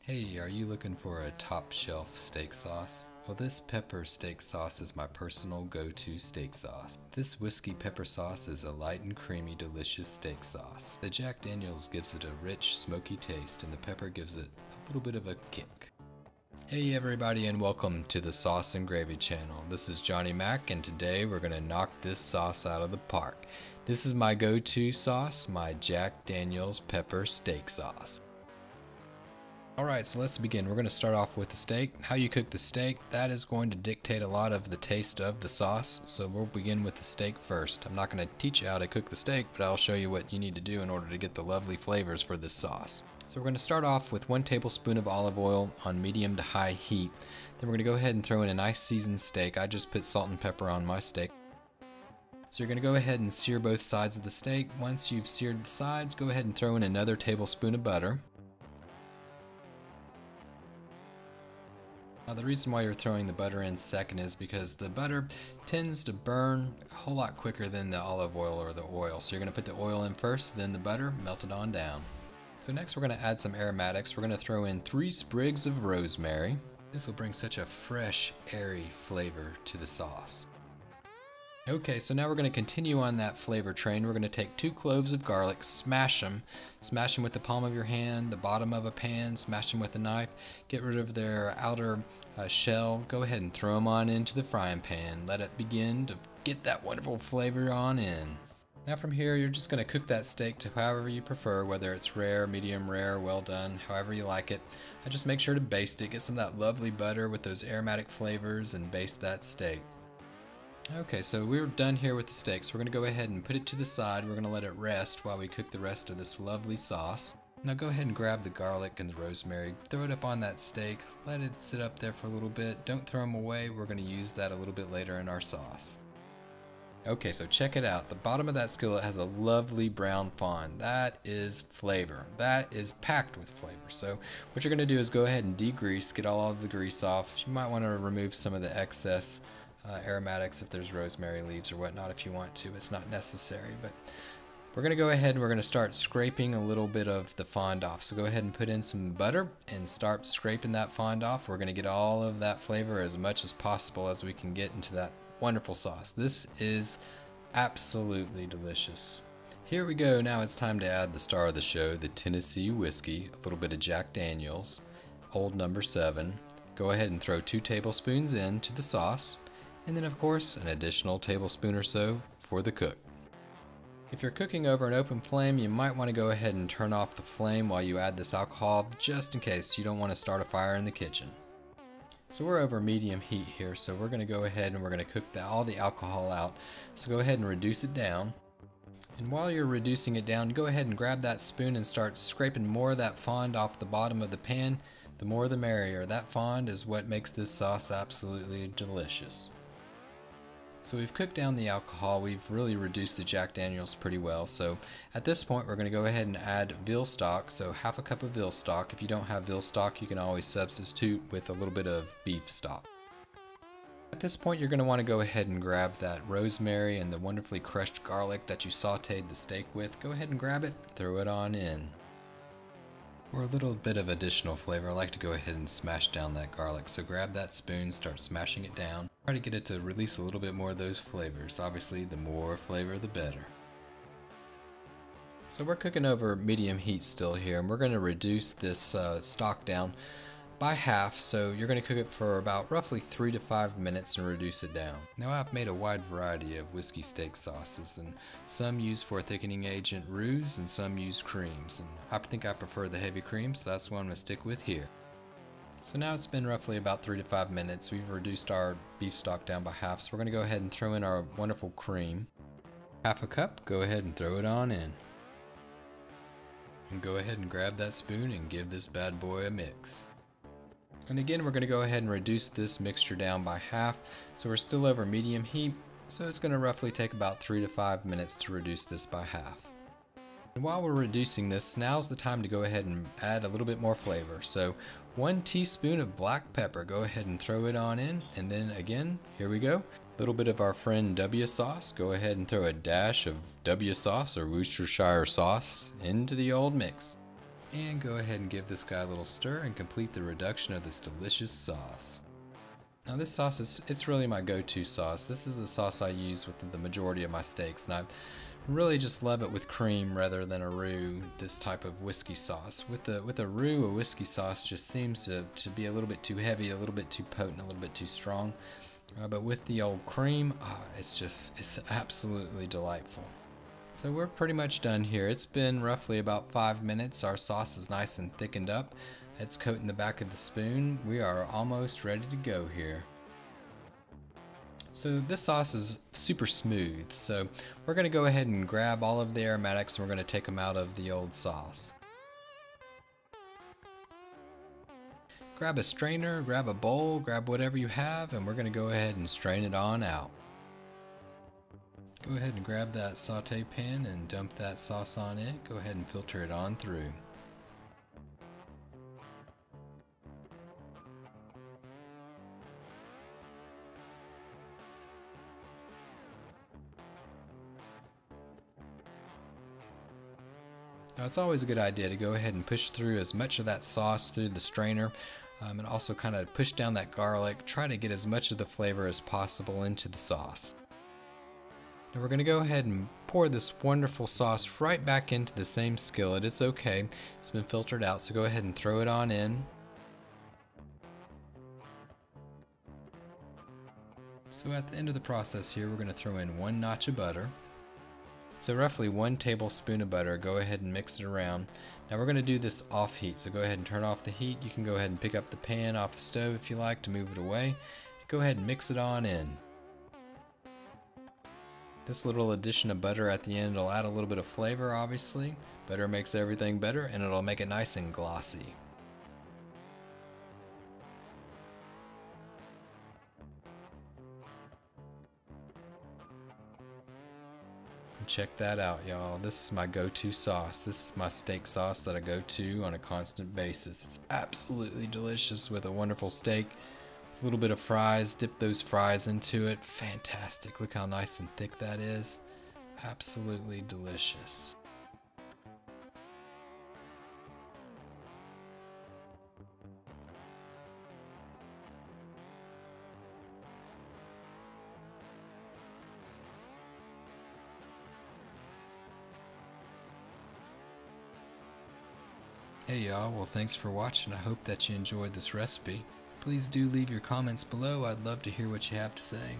Hey, are you looking for a top shelf steak sauce? Well, this pepper steak sauce is my personal go-to steak sauce. This Whisky Pepper Sauce is a light and creamy, delicious steak sauce. The Jack Daniel's gives it a rich, smoky taste, and the pepper gives it a little bit of a kick. Hey everybody, and welcome to the Sauce and Gravy channel. This is Johnny Mac, and today we're going to knock this sauce out of the park. This is my go-to sauce, my Jack Daniel's pepper steak sauce. Alright, so let's begin. We're going to start off with the steak. How you cook the steak, that is going to dictate a lot of the taste of the sauce. So we'll begin with the steak first. I'm not going to teach you how to cook the steak, but I'll show you what you need to do in order to get the lovely flavors for this sauce. So we're going to start off with 1 tablespoon of olive oil on medium to high heat. Then we're going to go ahead and throw in a nice seasoned steak. I just put salt and pepper on my steak. So you're going to go ahead and sear both sides of the steak. Once you've seared the sides, go ahead and throw in another tablespoon of butter. Now the reason why you're throwing the butter in second is because the butter tends to burn a whole lot quicker than the olive oil or the oil. So you're going to put the oil in first, then the butter, melt it on down. So next we're going to add some aromatics. We're going to throw in 3 sprigs of rosemary. This will bring such a fresh, airy flavor to the sauce. Okay, so now we're going to continue on that flavor train. We're going to take 2 cloves of garlic, smash them with the palm of your hand, the bottom of a pan, smash them with a knife, get rid of their outer shell, go ahead and throw them on into the frying pan. Let it begin to get that wonderful flavor on in. Now from here, you're just going to cook that steak to however you prefer, whether it's rare, medium rare, well done, however you like it. I just make sure to baste it, get some of that lovely butter with those aromatic flavors and baste that steak. Okay, so we're done here with the steak, so we're going to go ahead and put it to the side. We're going to let it rest while we cook the rest of this lovely sauce. Now go ahead and grab the garlic and the rosemary, throw it up on that steak, let it sit up there for a little bit. Don't throw them away, we're going to use that a little bit later in our sauce. Okay, so check it out. The bottom of that skillet has a lovely brown fond. That is flavor. That is packed with flavor. So what you're going to do is go ahead and degrease, get all of the grease off. You might want to remove some of the excess aromatics if there's rosemary leaves or whatnot if you want to. It's not necessary, but we're going to go ahead and we're going to start scraping a little bit of the fond off. So go ahead and put in some butter and start scraping that fond off. We're going to get all of that flavor as much as possible as we can get into that wonderful sauce. This is absolutely delicious. Here we go. Now it's time to add the star of the show, the Tennessee whiskey, a little bit of Jack Daniel's, old number 7. Go ahead and throw 2 tablespoons into the sauce. And then of course an additional tablespoon or so for the cook. If you're cooking over an open flame, you might want to go ahead and turn off the flame while you add this alcohol, just in case you don't want to start a fire in the kitchen. So we're over medium heat here, so we're going to go ahead and we're going to cook all the alcohol out. So go ahead and reduce it down. And while you're reducing it down, go ahead and grab that spoon and start scraping more of that fond off the bottom of the pan. The more the merrier. That fond is what makes this sauce absolutely delicious. So we've cooked down the alcohol, we've really reduced the Jack Daniel's pretty well. So at this point we're going to go ahead and add veal stock, so half a cup of veal stock. If you don't have veal stock, you can always substitute with a little bit of beef stock. At this point you're going to want to go ahead and grab that rosemary and the wonderfully crushed garlic that you sauteed the steak with. Go ahead and grab it, throw it on in. For a little bit of additional flavor, I like to go ahead and smash down that garlic. So grab that spoon, start smashing it down. Try to get it to release a little bit more of those flavors. Obviously, the more flavor, the better. So we're cooking over medium heat still here, and we're going to reduce this stock down by half. So you're going to cook it for about roughly 3 to 5 minutes and reduce it down. Now I've made a wide variety of whiskey steak sauces, and some use for thickening agent roux and some use creams. And I think I prefer the heavy cream, so that's what I'm going to stick with here. So now it's been roughly about 3 to 5 minutes. We've reduced our beef stock down by half, so we're going to go ahead and throw in our wonderful cream. Half a cup, go ahead and throw it on in. And go ahead and grab that spoon and give this bad boy a mix. And again, we're going to go ahead and reduce this mixture down by half. So we're still over medium heat, so it's going to roughly take about 3 to 5 minutes to reduce this by half. And while we're reducing this, now's the time to go ahead and add a little bit more flavor. So 1 teaspoon of black pepper, go ahead and throw it on in. And then again, here we go. A little bit of our friend W sauce. Go ahead and throw a dash of W sauce or Worcestershire sauce into the old mix. And go ahead and give this guy a little stir and complete the reduction of this delicious sauce. Now this sauce it's really my go-to sauce. This is the sauce I use with the majority of my steaks, and I really just love it with cream rather than a roux, this type of whiskey sauce. With a roux, a whiskey sauce just seems to be a little bit too heavy, a little bit too potent, a little bit too strong. But with the old cream, it's absolutely delightful. So we're pretty much done here. It's been roughly about 5 minutes. Our sauce is nice and thickened up. It's coating the back of the spoon. We are almost ready to go here. So this sauce is super smooth. So we're going to go ahead and grab all of the aromatics and we're going to take them out of the old sauce. Grab a strainer, grab a bowl, grab whatever you have, and we're going to go ahead and strain it on out. Go ahead and grab that saute pan and dump that sauce on it. Go ahead and filter it on through. Now it's always a good idea to go ahead and push through as much of that sauce through the strainer, and also kind of push down that garlic. Try to get as much of the flavor as possible into the sauce. Now we're going to go ahead and pour this wonderful sauce right back into the same skillet. It's okay, it's been filtered out, so go ahead and throw it on in. So at the end of the process here, we're going to throw in 1 notch of butter. So roughly 1 tablespoon of butter. Go ahead and mix it around. Now we're going to do this off heat, so go ahead and turn off the heat. You can go ahead and pick up the pan off the stove if you like to move it away. Go ahead and mix it on in. This little addition of butter at the end will add a little bit of flavor, obviously. Butter makes everything better, and it'll make it nice and glossy. Check that out, y'all. This is my go-to sauce. This is my steak sauce that I go to on a constant basis. It's absolutely delicious with a wonderful steak. With a little bit of fries. Dip those fries into it. Fantastic. Look how nice and thick that is. Absolutely delicious. Hey y'all, well thanks for watching. I hope that you enjoyed this recipe. Please do leave your comments below. I'd love to hear what you have to say.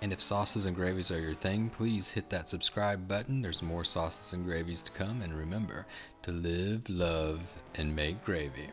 And if sauces and gravies are your thing, please hit that subscribe button. There's more sauces and gravies to come. And remember to live, love, and make gravy.